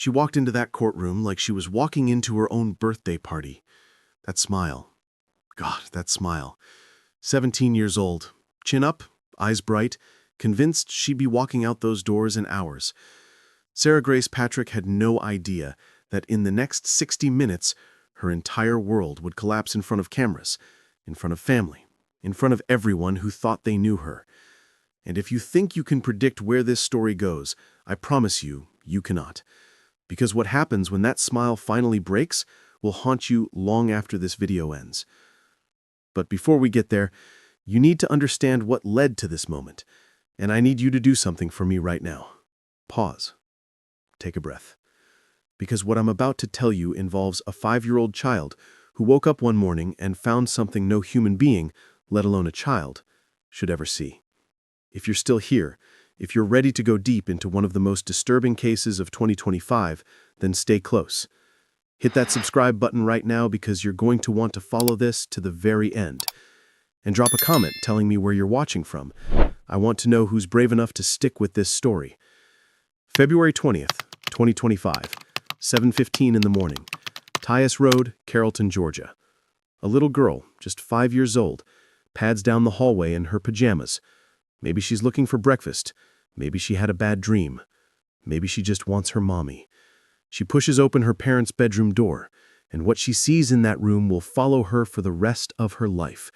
She walked into that courtroom like she was walking into her own birthday party. That smile. God, that smile. 17 years old, chin up, eyes bright, convinced she'd be walking out those doors in hours. Sarah Grace Patrick had no idea that in the next 60 minutes, her entire world would collapse in front of cameras, in front of family, in front of everyone who thought they knew her. And if you think you can predict where this story goes, I promise you, you cannot. Because what happens when that smile finally breaks will haunt you long after this video ends. But before we get there, you need to understand what led to this moment, and I need you to do something for me right now. Pause. Take a breath. Because what I'm about to tell you involves a 5-year-old child who woke up one morning and found something no human being, let alone a child, should ever see. If you're still here, if you're ready to go deep into one of the most disturbing cases of 2025, then stay close. Hit that subscribe button right now because you're going to want to follow this to the very end. And drop a comment telling me where you're watching from. I want to know who's brave enough to stick with this story. February 20th, 2025, 7:15 in the morning. Tyus Road, Carrollton, Georgia. A little girl, just 5 years old, pads down the hallway in her pajamas. Maybe she's looking for breakfast. Maybe she had a bad dream. Maybe she just wants her mommy. She pushes open her parents' bedroom door, and what she sees in that room will follow her for the rest of her life.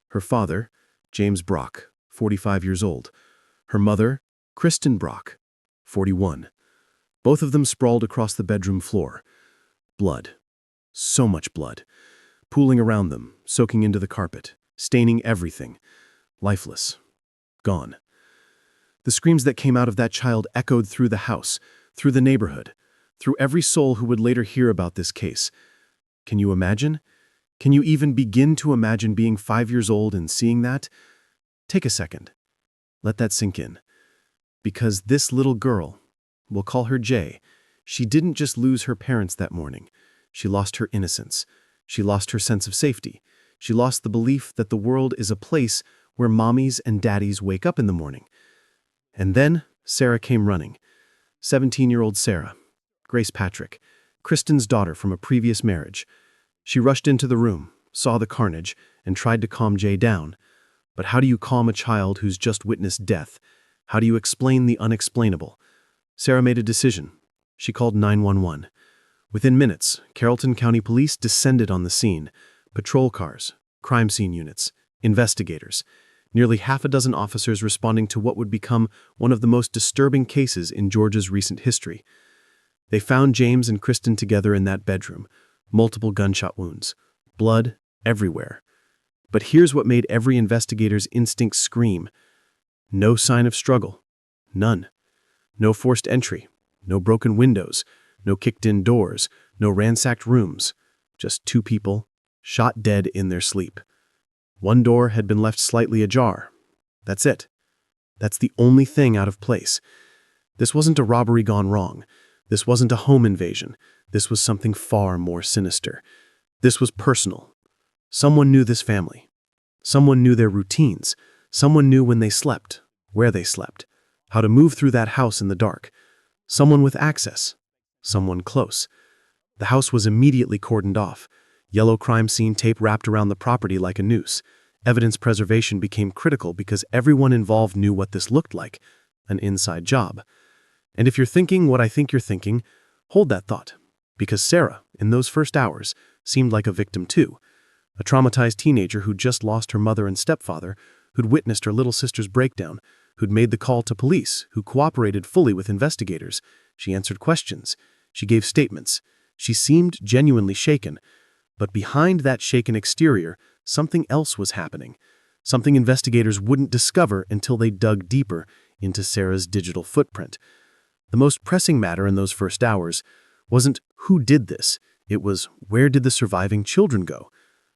Her father, James Brock, 45 years old. Her mother, Kristen Brock, 41. Both of them sprawled across the bedroom floor. Blood. So much blood. Pooling around them, soaking into the carpet, staining everything. Lifeless. Gone. The screams that came out of that child echoed through the house, through the neighborhood, through every soul who would later hear about this case. Can you imagine? Can you even begin to imagine being 5 years old and seeing that? Take a second. Let that sink in. Because this little girl, we'll call her Jay, she didn't just lose her parents that morning. She lost her innocence. She lost her sense of safety. She lost the belief that the world is a place where mommies and daddies wake up in the morning. And then Sarah came running. 17-year-old Sarah, Grace Patrick, Kristen's daughter from a previous marriage. She rushed into the room, saw the carnage, and tried to calm Jay down. But how do you calm a child who's just witnessed death? How do you explain the unexplainable? Sarah made a decision. She called 911. Within minutes, Carrollton County Police descended on the scene. Patrol cars, crime scene units, investigators. Nearly half a dozen officers responding to what would become one of the most disturbing cases in Georgia's recent history. They found James and Kristen together in that bedroom. Multiple gunshot wounds. Blood everywhere. But here's what made every investigator's instinct scream. No sign of struggle. None. No forced entry. No broken windows. No kicked-in doors. No ransacked rooms. Just two people, shot dead in their sleep. One door had been left slightly ajar. That's it. That's the only thing out of place. This wasn't a robbery gone wrong. This wasn't a home invasion. This was something far more sinister. This was personal. Someone knew this family. Someone knew their routines. Someone knew when they slept, where they slept, how to move through that house in the dark. Someone with access. Someone close. The house was immediately cordoned off. Yellow crime scene tape wrapped around the property like a noose. Evidence preservation became critical because everyone involved knew what this looked like, an inside job. And if you're thinking what I think you're thinking, hold that thought. Because Sarah, in those first hours, seemed like a victim too. A traumatized teenager who'd just lost her mother and stepfather, who'd witnessed her little sister's breakdown, who'd made the call to police, who cooperated fully with investigators. She answered questions. She gave statements. She seemed genuinely shaken. But behind that shaken exterior, something else was happening. Something investigators wouldn't discover until they dug deeper into Sarah's digital footprint. The most pressing matter in those first hours wasn't who did this. It was where did the surviving children go?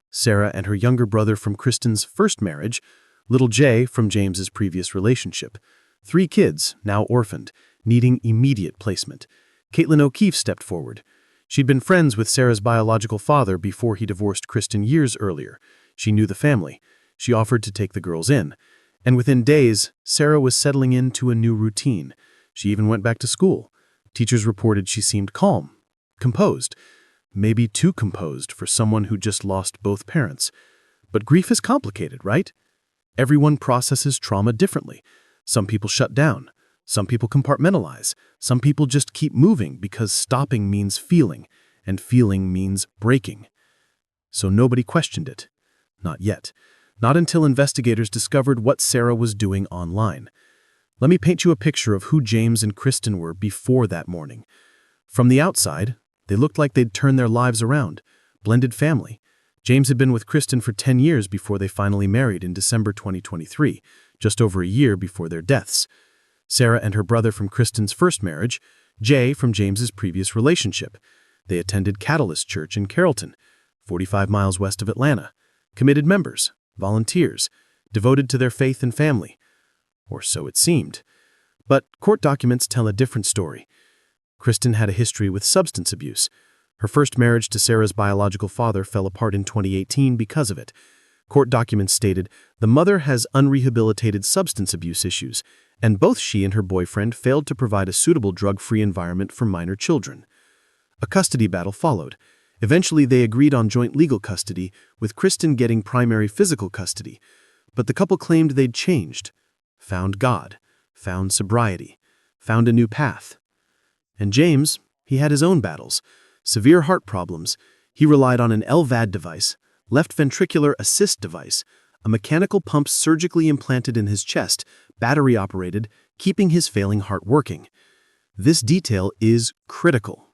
Sarah and her younger brother from Kristen's first marriage, little Jay from James's previous relationship. 3 kids, now orphaned, needing immediate placement. Caitlin O'Keefe stepped forward. She'd been friends with Sarah's biological father before he divorced Kristen years earlier. She knew the family. She offered to take the girls in. And within days, Sarah was settling into a new routine. She even went back to school. Teachers reported she seemed calm, composed, maybe too composed for someone who just lost both parents. But grief is complicated, right? Everyone processes trauma differently. Some people shut down. Some people compartmentalize. Some people just keep moving because stopping means feeling, and feeling means breaking. So nobody questioned it. Not yet. Not until investigators discovered what Sarah was doing online. Let me paint you a picture of who James and Kristen were before that morning. From the outside, they looked like they'd turned their lives around. Blended family. James had been with Kristen for 10 years before they finally married in December 2023, just over a year before their deaths. Sarah and her brother from Kristen's first marriage, Jay from James's previous relationship. They attended Catalyst Church in Carrollton, 45 miles west of Atlanta. Committed members, volunteers, devoted to their faith and family. Or so it seemed. But court documents tell a different story. Kristen had a history with substance abuse. Her first marriage to Sarah's biological father fell apart in 2018 because of it. Court documents stated the mother has unrehabilitated substance abuse issues, and both she and her boyfriend failed to provide a suitable drug-free environment for minor children. A custody battle followed. Eventually, they agreed on joint legal custody, with Kristen getting primary physical custody. But the couple claimed they'd changed, found God, found sobriety, found a new path. And James, he had his own battles. Severe heart problems. He relied on an LVAD device, left ventricular assist device, a mechanical pump surgically implanted in his chest, battery-operated, keeping his failing heart working. This detail is critical.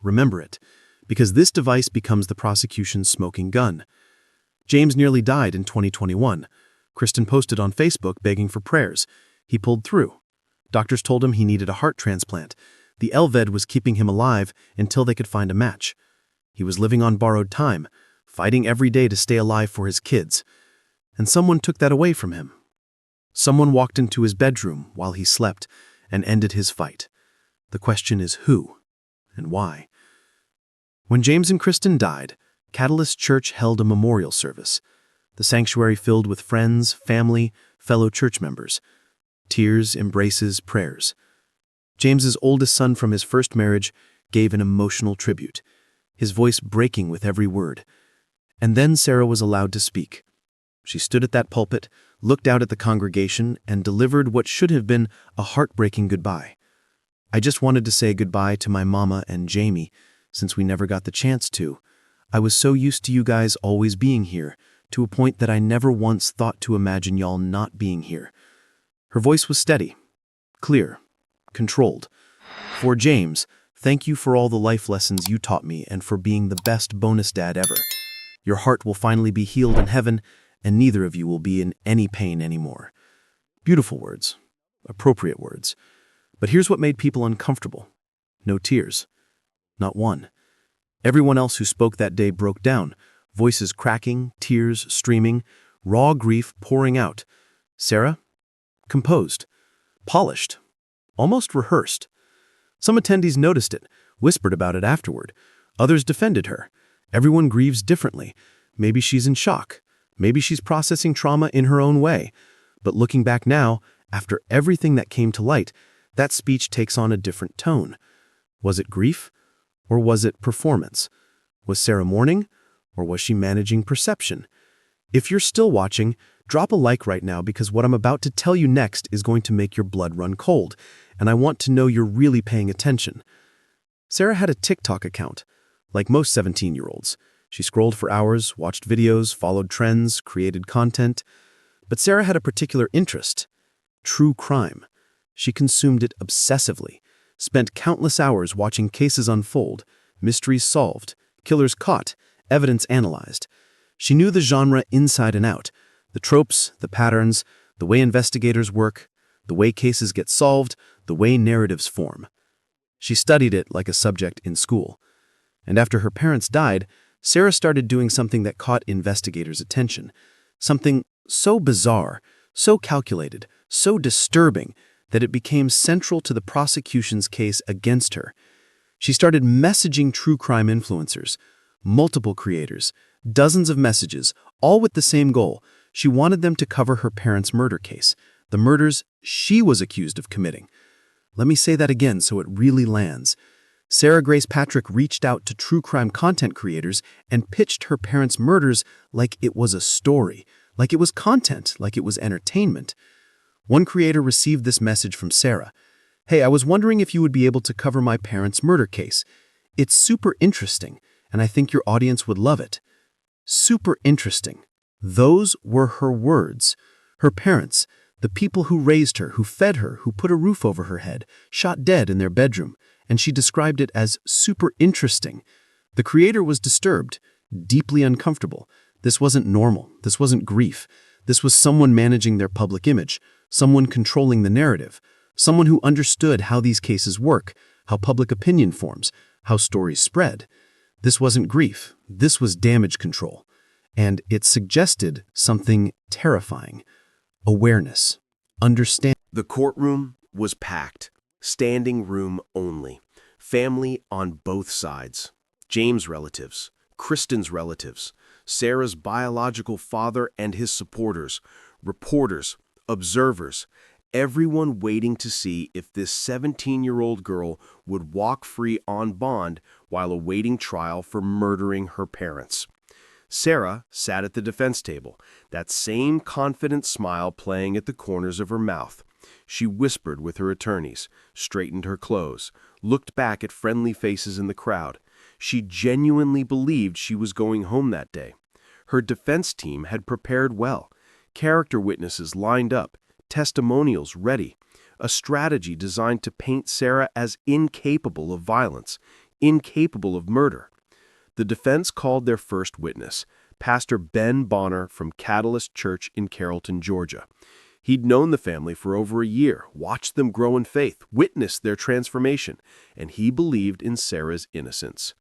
Remember it, because this device becomes the prosecution's smoking gun. James nearly died in 2021. Kristen posted on Facebook begging for prayers. He pulled through. Doctors told him he needed a heart transplant. The LVAD was keeping him alive until they could find a match. He was living on borrowed time, fighting every day to stay alive for his kids. And someone took that away from him. Someone walked into his bedroom while he slept and ended his fight. The question is who and why? When James and Kristen died, Catalyst Church held a memorial service. The sanctuary filled with friends, family, fellow church members. Tears, embraces, prayers. James's oldest son from his first marriage gave an emotional tribute, his voice breaking with every word. And then Sarah was allowed to speak. She stood at that pulpit, looked out at the congregation, and delivered what should have been a heartbreaking goodbye. I just wanted to say goodbye to my mama and Jamie, since we never got the chance to. I was so used to you guys always being here, to a point that I never once thought to imagine y'all not being here. Her voice was steady, clear, controlled. For James, thank you for all the life lessons you taught me and for being the best bonus dad ever. Your heart will finally be healed in heaven, and neither of you will be in any pain anymore. Beautiful words, appropriate words. But here's what made people uncomfortable. No tears. Not one. Everyone else who spoke that day broke down, voices cracking, tears streaming, raw grief pouring out. Sarah? Composed. Polished. Almost rehearsed. Some attendees noticed it, whispered about it afterward. Others defended her. Everyone grieves differently. Maybe she's in shock. Maybe she's processing trauma in her own way. But looking back now, after everything that came to light, that speech takes on a different tone. Was it grief? Or was it performance? Was Sarah mourning? Or was she managing perception? If you're still watching, drop a like right now because what I'm about to tell you next is going to make your blood run cold, and I want to know you're really paying attention. Sarah had a TikTok account. Like most 17-year-olds, she scrolled for hours, watched videos, followed trends, created content. But Sarah had a particular interest: true crime. She consumed it obsessively, spent countless hours watching cases unfold, mysteries solved, killers caught, evidence analyzed. She knew the genre inside and out, the tropes, the patterns, the way investigators work, the way cases get solved, the way narratives form. She studied it like a subject in school. And after her parents died, Sarah started doing something that caught investigators' attention. Something so bizarre, so calculated, so disturbing, that it became central to the prosecution's case against her. She started messaging true crime influencers, multiple creators, dozens of messages, all with the same goal. She wanted them to cover her parents' murder case, the murders she was accused of committing. Let me say that again so it really lands. Sarah Grace Patrick reached out to true crime content creators and pitched her parents' murders like it was a story, like it was content, like it was entertainment. One creator received this message from Sarah. "Hey, I was wondering if you would be able to cover my parents' murder case. It's super interesting, and I think your audience would love it." Super interesting. Those were her words. Her parents, the people who raised her, who fed her, who put a roof over her head, shot dead in their bedroom, and she described it as super interesting. The creator was disturbed, deeply uncomfortable. This wasn't normal. This wasn't grief. This was someone managing their public image, someone controlling the narrative, someone who understood how these cases work, how public opinion forms, how stories spread. This wasn't grief. This was damage control. And it suggested something terrifying. Awareness. Understand. The courtroom was packed. Standing room only. Family on both sides. James' relatives, Kristen's relatives, Sarah's biological father and his supporters, reporters, observers, everyone waiting to see if this 17-year-old girl would walk free on bond while awaiting trial for murdering her parents. Sarah sat at the defense table, that same confident smile playing at the corners of her mouth. She whispered with her attorneys, straightened her clothes, looked back at friendly faces in the crowd. She genuinely believed she was going home that day. Her defense team had prepared well. Character witnesses lined up, testimonials ready, a strategy designed to paint Sarah as incapable of violence, incapable of murder. The defense called their first witness, Pastor Ben Bonner from Catalyst Church in Carrollton, Georgia. He'd known the family for over a year, watched them grow in faith, witnessed their transformation, and he believed in Sarah's innocence.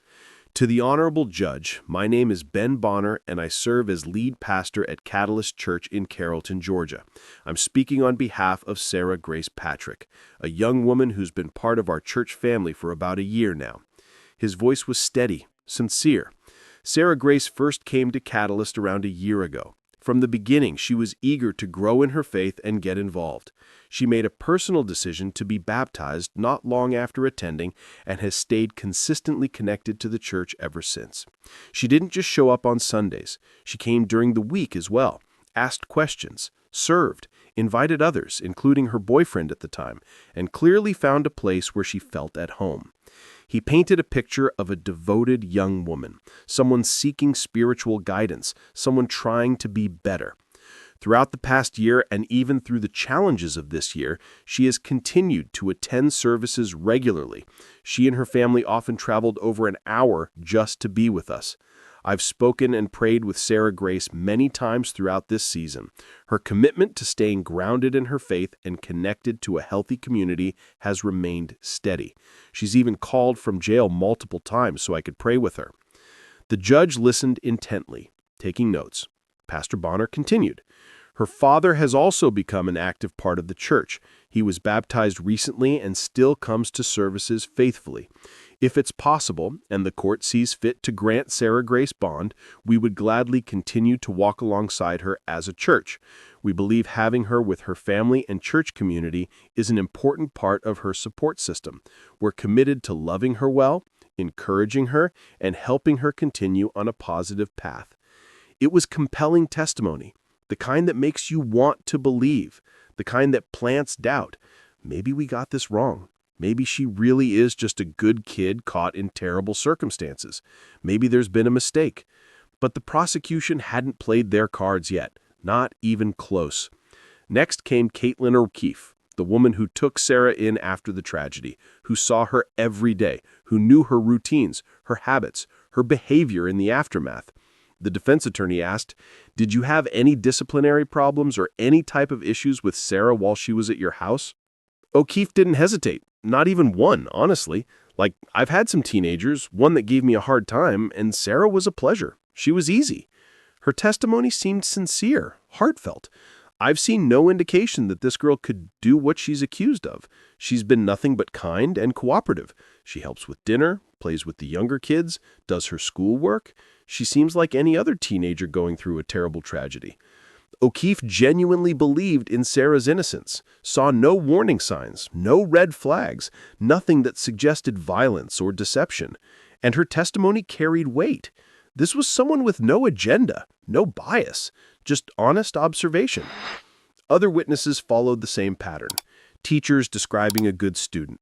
To the Honorable Judge, my name is Ben Bonner, and I serve as lead pastor at Catalyst Church in Carrollton, Georgia. I'm speaking on behalf of Sarah Grace Patrick, a young woman who's been part of our church family for about a year now. His voice was steady, sincere. Sarah Grace first came to Catalyst around a year ago. From the beginning, she was eager to grow in her faith and get involved. She made a personal decision to be baptized not long after attending and has stayed consistently connected to the church ever since. She didn't just show up on Sundays. She came during the week as well, asked questions, served, invited others, including her boyfriend at the time, and clearly found a place where she felt at home. He painted a picture of a devoted young woman, someone seeking spiritual guidance, someone trying to be better. Throughout the past year and even through the challenges of this year, she has continued to attend services regularly. She and her family often traveled over an hour just to be with us. I've spoken and prayed with Sarah Grace many times throughout this season. Her commitment to staying grounded in her faith and connected to a healthy community has remained steady. She's even called from jail multiple times so I could pray with her. The judge listened intently, taking notes. Pastor Bonner continued. Her father has also become an active part of the church. He was baptized recently and still comes to services faithfully. If it's possible, and the court sees fit to grant Sarah Grace bond, we would gladly continue to walk alongside her as a church. We believe having her with her family and church community is an important part of her support system. We're committed to loving her well, encouraging her, and helping her continue on a positive path. It was compelling testimony, the kind that makes you want to believe, the kind that plants doubt. Maybe we got this wrong. Maybe she really is just a good kid caught in terrible circumstances. Maybe there's been a mistake. But the prosecution hadn't played their cards yet, not even close. Next came Caitlin O'Keefe, the woman who took Sarah in after the tragedy, who saw her every day, who knew her routines, her habits, her behavior in the aftermath. The defense attorney asked, "Did you have any disciplinary problems or any type of issues with Sarah while she was at your house?" O'Keefe didn't hesitate. Not even one, honestly. Like, I've had some teenagers, one that gave me a hard time, and Sarah was a pleasure. She was easy. Her testimony seemed sincere, heartfelt. I've seen no indication that this girl could do what she's accused of. She's been nothing but kind and cooperative. She helps with dinner, plays with the younger kids, does her schoolwork. She seems like any other teenager going through a terrible tragedy. O'Keefe genuinely believed in Sarah's innocence, saw no warning signs, no red flags, nothing that suggested violence or deception, and her testimony carried weight. This was someone with no agenda, no bias, just honest observation. Other witnesses followed the same pattern. Teachers describing a good student,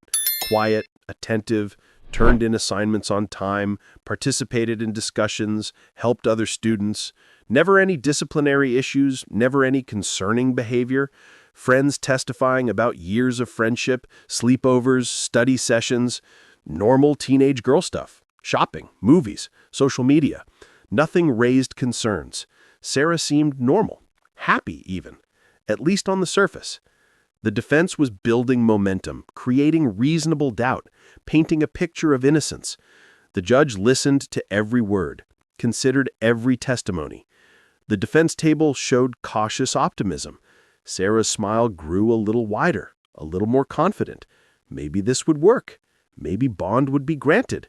quiet, attentive, turned in assignments on time, participated in discussions, helped other students. Never any disciplinary issues, never any concerning behavior. Friends testifying about years of friendship, sleepovers, study sessions, normal teenage girl stuff, shopping, movies, social media. Nothing raised concerns. Sarah seemed normal, happy even, at least on the surface. The defense was building momentum, creating reasonable doubt, painting a picture of innocence. The judge listened to every word, considered every testimony. The defense table showed cautious optimism. Sarah's smile grew a little wider, a little more confident. Maybe this would work. Maybe bond would be granted.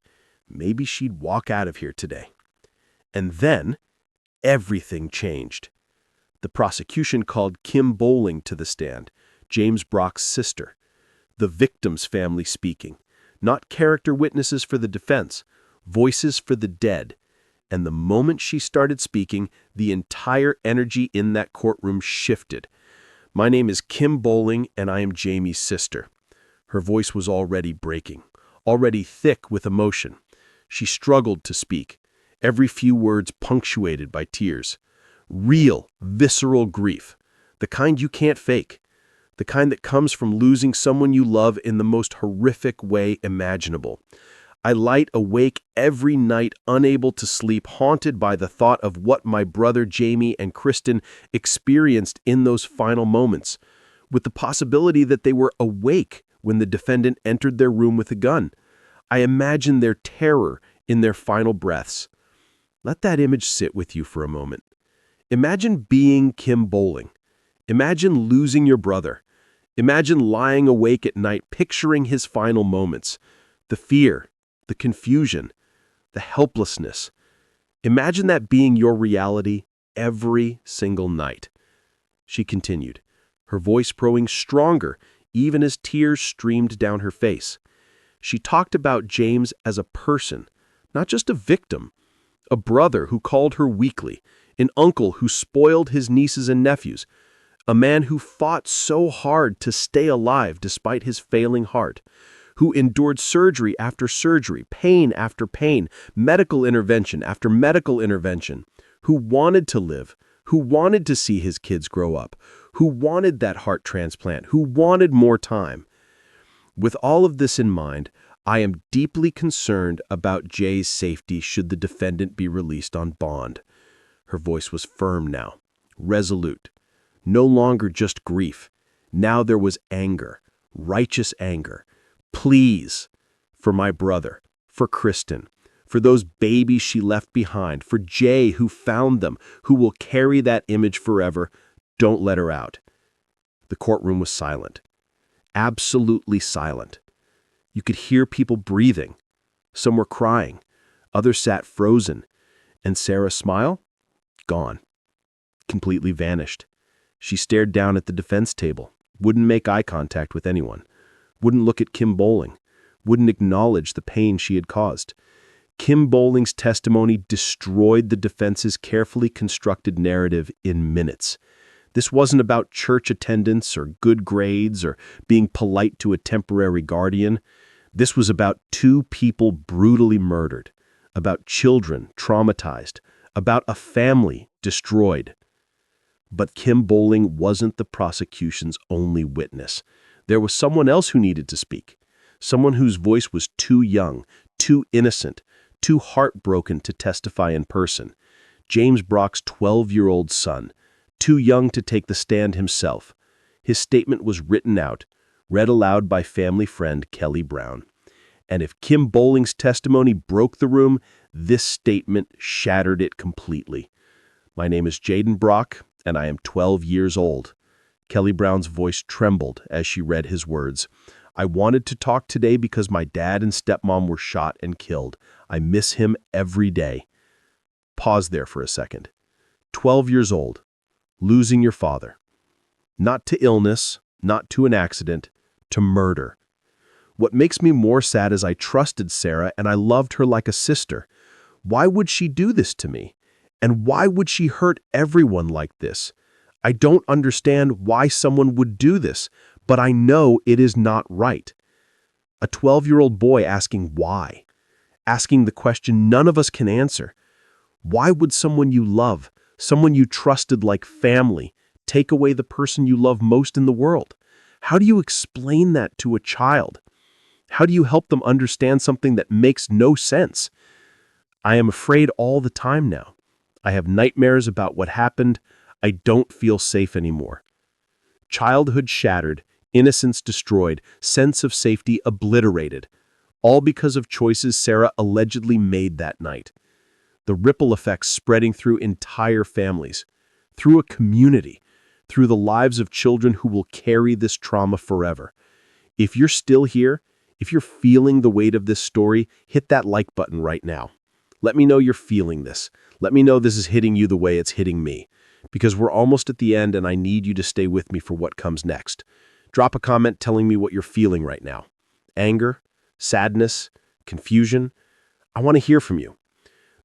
Maybe she'd walk out of here today. And then, everything changed. The prosecution called Kim Bowling to the stand, James Brock's sister. The victim's family speaking. Not character witnesses for the defense, voices for the dead. And the moment she started speaking, the entire energy in that courtroom shifted. "My name is Kim Bowling, and I am Jamie's sister." Her voice was already breaking, already thick with emotion. She struggled to speak, every few words punctuated by tears. Real, visceral grief, the kind you can't fake, the kind that comes from losing someone you love in the most horrific way imaginable. "I lie awake every night, unable to sleep, haunted by the thought of what my brother Jamie and Kristen experienced in those final moments, with the possibility that they were awake when the defendant entered their room with a gun. I imagine their terror in their final breaths." Let that image sit with you for a moment. Imagine being Kim Bowling. Imagine losing your brother. Imagine lying awake at night, picturing his final moments. The fear, the confusion, the helplessness. Imagine that being your reality every single night. She continued, her voice growing stronger even as tears streamed down her face. She talked about James as a person, not just a victim, a brother who called her weakly, an uncle who spoiled his nieces and nephews, a man who fought so hard to stay alive despite his failing heart, who endured surgery after surgery, pain after pain, medical intervention after medical intervention, who wanted to live, who wanted to see his kids grow up, who wanted that heart transplant, who wanted more time. With all of this in mind, I am deeply concerned about Jay's safety should the defendant be released on bond. Her voice was firm now, resolute. No longer just grief. Now there was anger, righteous anger. "Please, for my brother, for Kristen, for those babies she left behind, for Jay who found them, who will carry that image forever, don't let her out." The courtroom was silent. Absolutely silent. You could hear people breathing. Some were crying. Others sat frozen. And Sarah's smile? Gone. Completely vanished. She stared down at the defense table, wouldn't make eye contact with anyone, wouldn't look at Kim Bowling, wouldn't acknowledge the pain she had caused. Kim Bowling's testimony destroyed the defense's carefully constructed narrative in minutes. This wasn't about church attendance or good grades or being polite to a temporary guardian. This was about two people brutally murdered, about children traumatized, about a family destroyed. But Kim Bowling wasn't the prosecution's only witness. There was someone else who needed to speak, someone whose voice was too young, too innocent, too heartbroken to testify in person. James Brock's 12-year-old son, too young to take the stand himself. His statement was written out, read aloud by family friend Kelly Brown. And if Kim Bowling's testimony broke the room, this statement shattered it completely. "My name is Jaden Brock, and I am 12 years old." Kelly Brown's voice trembled as she read his words. "I wanted to talk today because my dad and stepmom were shot and killed. I miss him every day." Pause there for a second. 12 years old. losing your father. Not to illness, not to an accident, to murder. What makes me more sad is I trusted Sarah and I loved her like a sister. Why would she do this to me? And why would she hurt everyone like this? I don't understand why someone would do this, but I know it is not right. A 12-year-old boy asking why. Asking the question none of us can answer. Why would someone you love, someone you trusted like family, take away the person you love most in the world? How do you explain that to a child? How do you help them understand something that makes no sense? I am afraid all the time now. I have nightmares about what happened. I don't feel safe anymore. Childhood shattered, innocence destroyed, sense of safety obliterated. All because of choices Sarah allegedly made that night. The ripple effects spreading through entire families, through a community, through the lives of children who will carry this trauma forever. If you're still here, if you're feeling the weight of this story, hit that like button right now. Let me know you're feeling this. Let me know this is hitting you the way it's hitting me. Because we're almost at the end and I need you to stay with me for what comes next. Drop a comment telling me what you're feeling right now. Anger, sadness, confusion. I want to hear from you.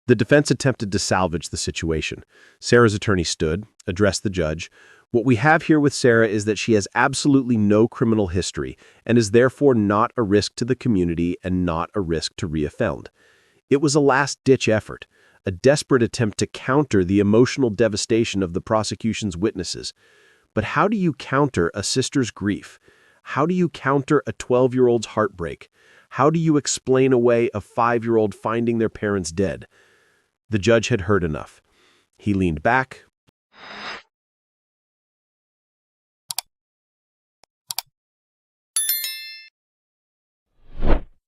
The defense attempted to salvage the situation. Sarah's attorney stood, addressed the judge. What we have here with Sarah is that she has absolutely no criminal history and is therefore not a risk to the community and not a risk to reoffend. It was a last-ditch effort, a desperate attempt to counter the emotional devastation of the prosecution's witnesses. But how do you counter a sister's grief? How do you counter a 12-year-old's heartbreak? How do you explain away a 5-year-old finding their parents dead? The judge had heard enough. He leaned back,